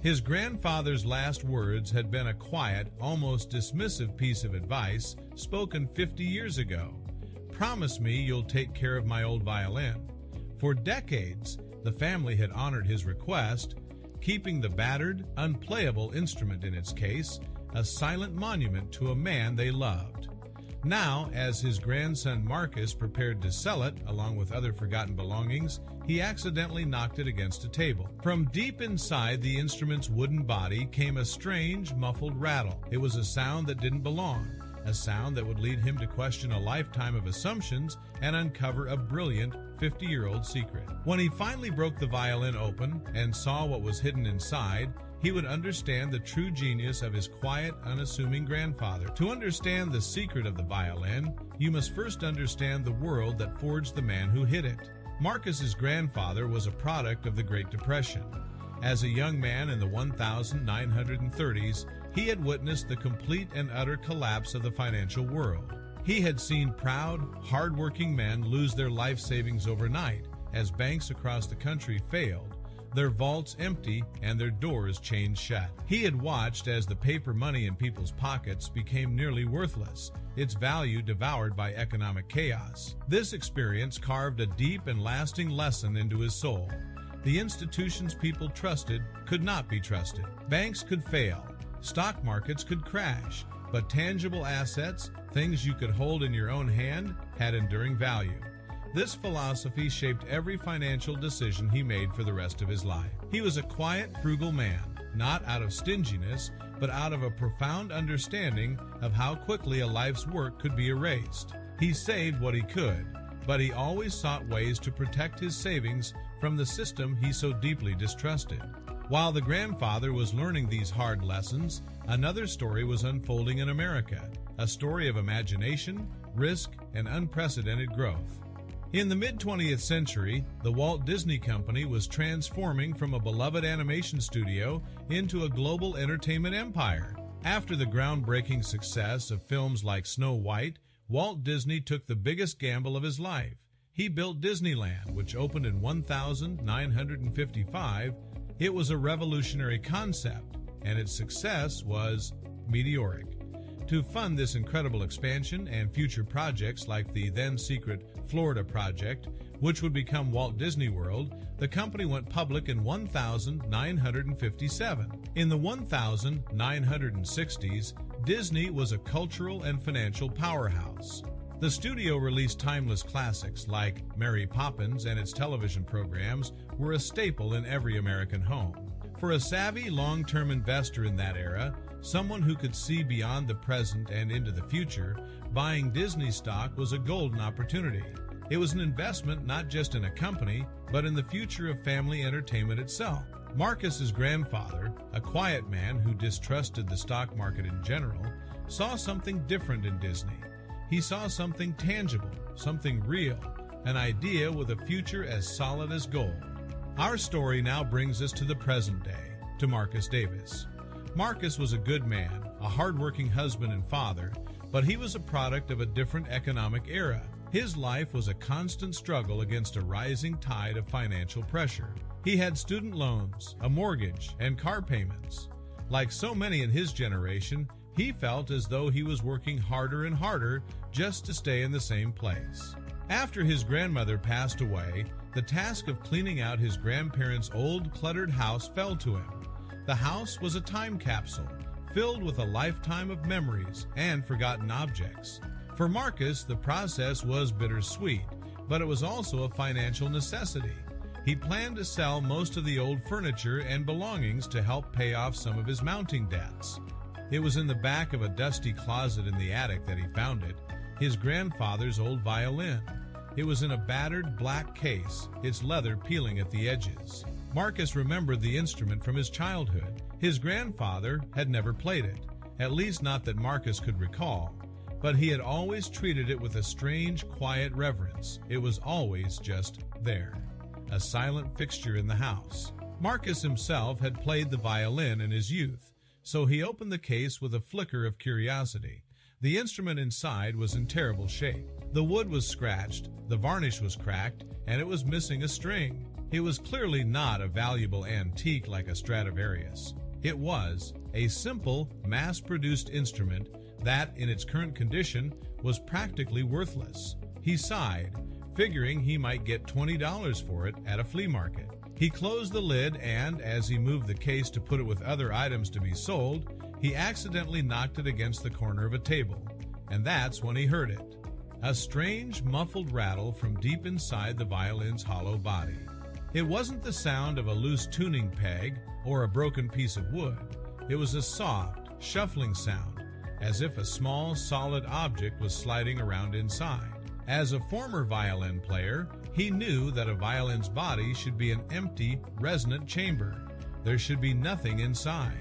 His grandfather's last words had been a quiet, almost dismissive piece of advice spoken 50 years ago. "Promise me you'll take care of my old violin." For decades, the family had honored his request, keeping the battered, unplayable instrument in its case, a silent monument to a man they loved. Now, as his grandson Marcus prepared to sell it, along with other forgotten belongings, he accidentally knocked it against a table. From deep inside the instrument's wooden body came a strange, muffled rattle. It was a sound that didn't belong, a sound that would lead him to question a lifetime of assumptions and uncover a brilliant 50-year-old secret. When he finally broke the violin open and saw what was hidden inside, he would understand the true genius of his quiet, unassuming grandfather. To understand the secret of the violin, you must first understand the world that forged the man who hid it. Marcus's grandfather was a product of the Great Depression. As a young man in the 1930s, he had witnessed the complete and utter collapse of the financial world. He had seen proud, hard-working men lose their life savings overnight as banks across the country failed, their vaults empty, and their doors chained shut. He had watched as the paper money in people's pockets became nearly worthless, its value devoured by economic chaos. This experience carved a deep and lasting lesson into his soul. The institutions people trusted could not be trusted. Banks could fail, stock markets could crash, but tangible assets, things you could hold in your own hand, had enduring value. This philosophy shaped every financial decision he made for the rest of his life. He was a quiet, frugal man, not out of stinginess, but out of a profound understanding of how quickly a life's work could be erased. He saved what he could, but he always sought ways to protect his savings from the system he so deeply distrusted. While the grandfather was learning these hard lessons, another story was unfolding in America, a story of imagination, risk, and unprecedented growth. In the mid-20th century, the Walt Disney Company was transforming from a beloved animation studio into a global entertainment empire. After the groundbreaking success of films like Snow White, Walt Disney took the biggest gamble of his life. He built Disneyland, which opened in 1955. It was a revolutionary concept, and its success was meteoric. To fund this incredible expansion and future projects like the then-secret Florida project, which would become Walt Disney World, the company went public in 1957. In the 1960s, Disney was a cultural and financial powerhouse. The studio released timeless classics like Mary Poppins, and its television programs were a staple in every American home. For a savvy, long-term investor in that era, someone who could see beyond the present and into the future, buying Disney stock was a golden opportunity. It was an investment not just in a company, but in the future of family entertainment itself. Marcus's grandfather, a quiet man who distrusted the stock market in general, saw something different in Disney. He saw something tangible, something real, an idea with a future as solid as gold. Our story now brings us to the present day, to Marcus Davis. Marcus was a good man, a hard-working husband and father, but he was a product of a different economic era. His life was a constant struggle against a rising tide of financial pressure. He had student loans, a mortgage, and car payments. Like so many in his generation, he felt as though he was working harder and harder just to stay in the same place. After his grandmother passed away, the task of cleaning out his grandparents' old, cluttered house fell to him. The house was a time capsule, filled with a lifetime of memories and forgotten objects. For Marcus, the process was bittersweet, but it was also a financial necessity. He planned to sell most of the old furniture and belongings to help pay off some of his mounting debts. It was in the back of a dusty closet in the attic that he found it, his grandfather's old violin. It was in a battered black case, its leather peeling at the edges. Marcus remembered the instrument from his childhood. His grandfather had never played it, at least not that Marcus could recall, but he had always treated it with a strange, quiet reverence. It was always just there, a silent fixture in the house. Marcus himself had played the violin in his youth, so he opened the case with a flicker of curiosity. The instrument inside was in terrible shape. The wood was scratched, the varnish was cracked, and it was missing a string. It was clearly not a valuable antique like a Stradivarius. It was a simple, mass-produced instrument that, in its current condition, was practically worthless. He sighed, figuring he might get $20 for it at a flea market. He closed the lid and, as he moved the case to put it with other items to be sold, he accidentally knocked it against the corner of a table, and that's when he heard it. A strange, muffled rattle from deep inside the violin's hollow body. It wasn't the sound of a loose tuning peg or a broken piece of wood. It was a soft, shuffling sound, as if a small, solid object was sliding around inside. As a former violin player, he knew that a violin's body should be an empty, resonant chamber. There should be nothing inside.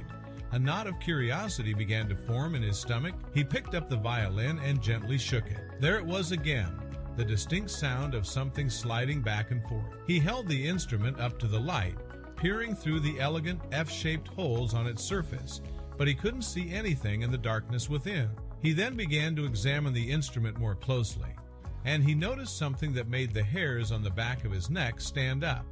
A knot of curiosity began to form in his stomach. He picked up the violin and gently shook it. There it was again, the distinct sound of something sliding back and forth. He held the instrument up to the light, peering through the elegant F-shaped holes on its surface, but he couldn't see anything in the darkness within. He then began to examine the instrument more closely, and he noticed something that made the hairs on the back of his neck stand up.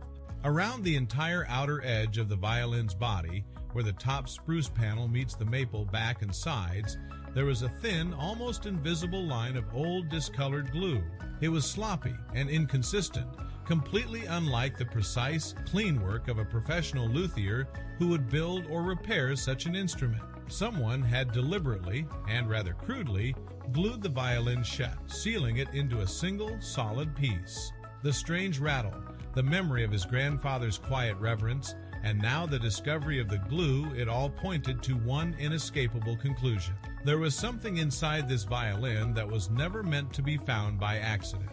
Around the entire outer edge of the violin's body, where the top spruce panel meets the maple back and sides, there was a thin, almost invisible line of old discolored glue. It was sloppy and inconsistent, completely unlike the precise, clean work of a professional luthier who would build or repair such an instrument. Someone had deliberately, and rather crudely, glued the violin shut, sealing it into a single, solid piece. The strange rattle, the memory of his grandfather's quiet reverence, and now the discovery of the glue, it all pointed to one inescapable conclusion. There was something inside this violin that was never meant to be found by accident.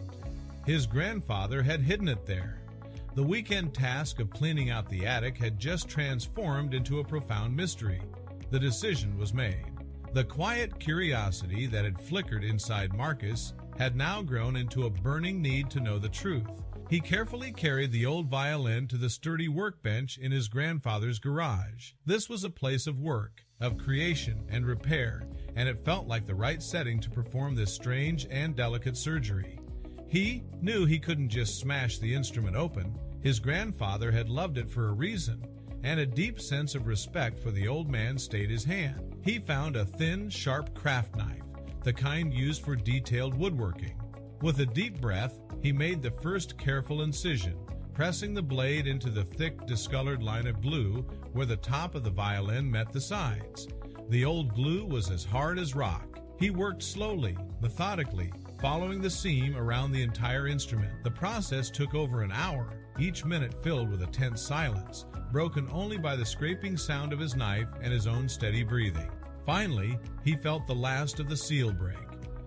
His grandfather had hidden it there. The weekend task of cleaning out the attic had just transformed into a profound mystery. The decision was made. The quiet curiosity that had flickered inside Marcus had now grown into a burning need to know the truth. He carefully carried the old violin to the sturdy workbench in his grandfather's garage. This was a place of work, of creation and repair, and it felt like the right setting to perform this strange and delicate surgery. He knew he couldn't just smash the instrument open. His grandfather had loved it for a reason, and a deep sense of respect for the old man stayed his hand. He found a thin, sharp craft knife, the kind used for detailed woodworking. With a deep breath, he made the first careful incision, pressing the blade into the thick, discolored line of glue where the top of the violin met the sides. The old glue was as hard as rock. He worked slowly, methodically, following the seam around the entire instrument. The process took over an hour, each minute filled with a tense silence, broken only by the scraping sound of his knife and his own steady breathing. Finally, he felt the last of the seal break.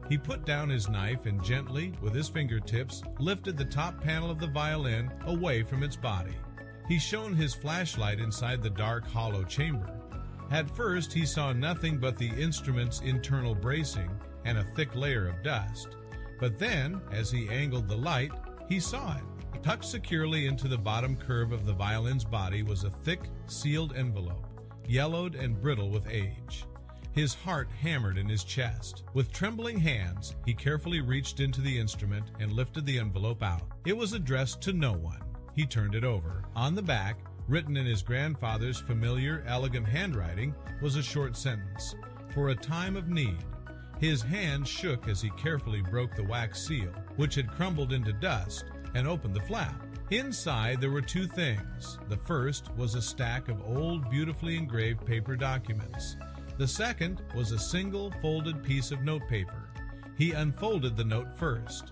He put down his knife and gently, with his fingertips, lifted the top panel of the violin away from its body. He shone his flashlight inside the dark, hollow chamber. At first, he saw nothing but the instrument's internal bracing and a thick layer of dust. But then, as he angled the light, he saw it. Tucked securely into the bottom curve of the violin's body was a thick, sealed envelope, yellowed and brittle with age. His heart hammered in his chest. With trembling hands, he carefully reached into the instrument and lifted the envelope out. It was addressed to no one. He turned it over. On the back, written in his grandfather's familiar, elegant handwriting, was a short sentence: "For a time of need." His hand shook as he carefully broke the wax seal, which had crumbled into dust, and opened the flap. Inside there were two things. The first was a stack of old, beautifully engraved paper documents. The second was a single folded piece of notepaper. He unfolded the note first.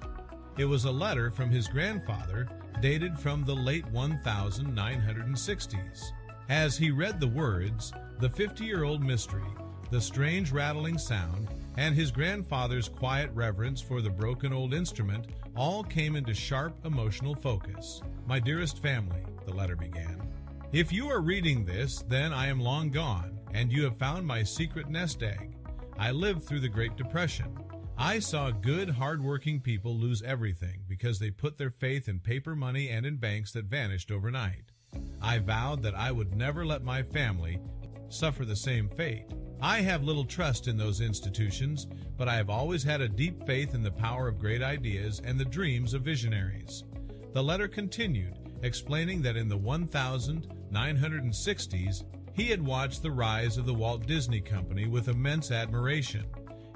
It was a letter from his grandfather, dated from the late 1960s. As he read the words, the 50-year-old mystery, the strange rattling sound, and his grandfather's quiet reverence for the broken old instrument all came into sharp emotional focus. "My dearest family," the letter began, "if you are reading this, then I am long gone, and you have found my secret nest egg. I lived through the Great Depression. I saw good, hard-working people lose everything because they put their faith in paper money and in banks that vanished overnight. I vowed that I would never let my family suffer the same fate. I have little trust in those institutions, but I have always had a deep faith in the power of great ideas and the dreams of visionaries. The letter continued, explaining that in the 1960s, he had watched the rise of the Walt Disney Company with immense admiration.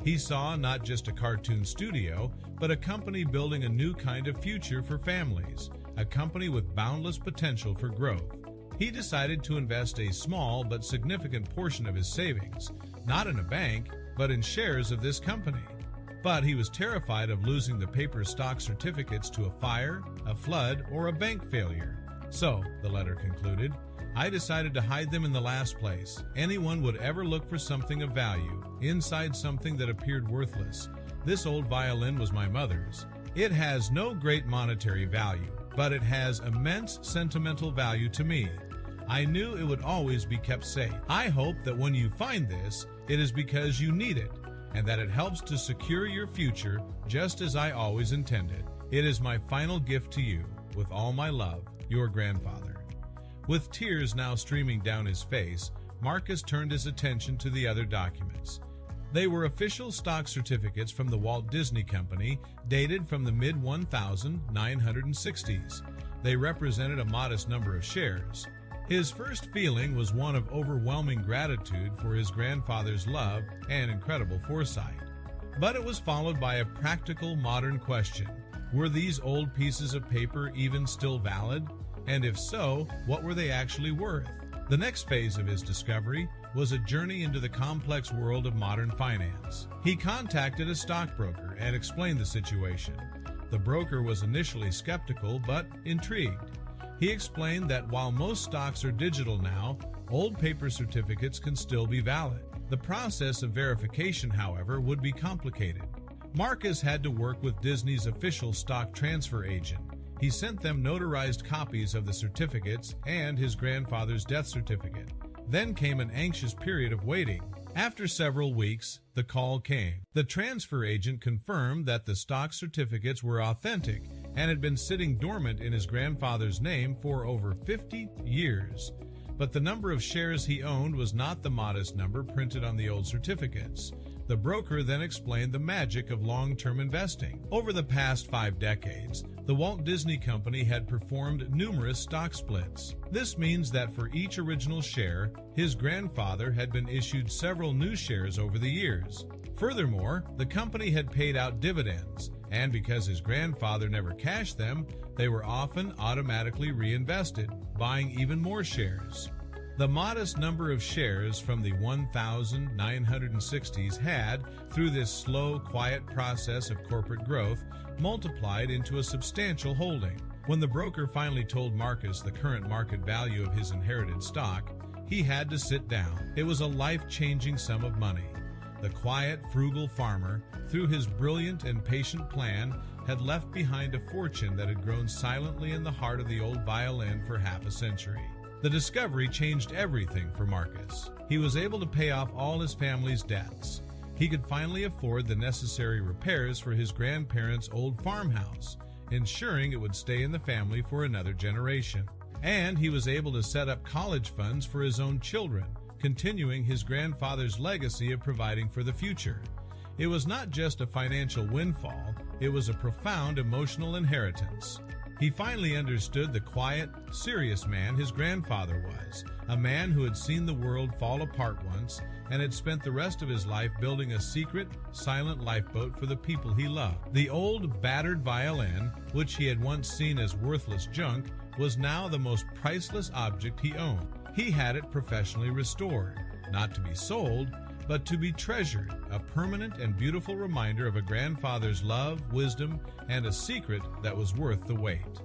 He saw not just a cartoon studio, but a company building a new kind of future for families, a company with boundless potential for growth. He decided to invest a small but significant portion of his savings, not in a bank, but in shares of this company. But he was terrified of losing the paper stock certificates to a fire, a flood, or a bank failure. So, the letter concluded, I decided to hide them in the last place. Anyone would ever look for something of value, inside something that appeared worthless. This old violin was my mother's. It has no great monetary value, but it has immense sentimental value to me. I knew it would always be kept safe. I hope that when you find this, it is because you need it, and that it helps to secure your future just as I always intended. It is my final gift to you, with all my love, your grandfather. With tears now streaming down his face, Marcus turned his attention to the other documents. They were official stock certificates from the Walt Disney Company, dated from the mid-1960s. They represented a modest number of shares. His first feeling was one of overwhelming gratitude for his grandfather's love and incredible foresight. But it was followed by a practical, modern question. Were these old pieces of paper even still valid? And if so, what were they actually worth? The next phase of his discovery was a journey into the complex world of modern finance. He contacted a stockbroker and explained the situation. The broker was initially skeptical but intrigued. He explained that while most stocks are digital now, old paper certificates can still be valid. The process of verification, however, would be complicated. Marcus had to work with Disney's official stock transfer agent. He sent them notarized copies of the certificates and his grandfather's death certificate. Then came an anxious period of waiting. After several weeks, the call came. The transfer agent confirmed that the stock certificates were authentic and had been sitting dormant in his grandfather's name for over 50 years. But the number of shares he owned was not the modest number printed on the old certificates. The broker then explained the magic of long-term investing. Over the past 5 decades, the Walt Disney Company had performed numerous stock splits. This means that for each original share, his grandfather had been issued several new shares over the years. Furthermore, the company had paid out dividends, and because his grandfather never cashed them, they were often automatically reinvested, buying even more shares. The modest number of shares from the 1960s had, through this slow, quiet process of corporate growth, multiplied into a substantial holding. When the broker finally told Marcus the current market value of his inherited stock, he had to sit down. It was a life-changing sum of money. The quiet, frugal farmer, through his brilliant and patient plan, had left behind a fortune that had grown silently in the heart of the old violin for half a century. The discovery changed everything for Marcus. He was able to pay off all his family's debts. He could finally afford the necessary repairs for his grandparents' old farmhouse, ensuring it would stay in the family for another generation. And he was able to set up college funds for his own children, continuing his grandfather's legacy of providing for the future. It was not just a financial windfall, it was a profound emotional inheritance. He finally understood the quiet, serious man his grandfather was, a man who had seen the world fall apart once and had spent the rest of his life building a secret, silent lifeboat for the people he loved. The old, battered violin, which he had once seen as worthless junk, was now the most priceless object he owned. He had it professionally restored, not to be sold, but to be treasured, a permanent and beautiful reminder of a grandfather's love, wisdom, and a secret that was worth the wait.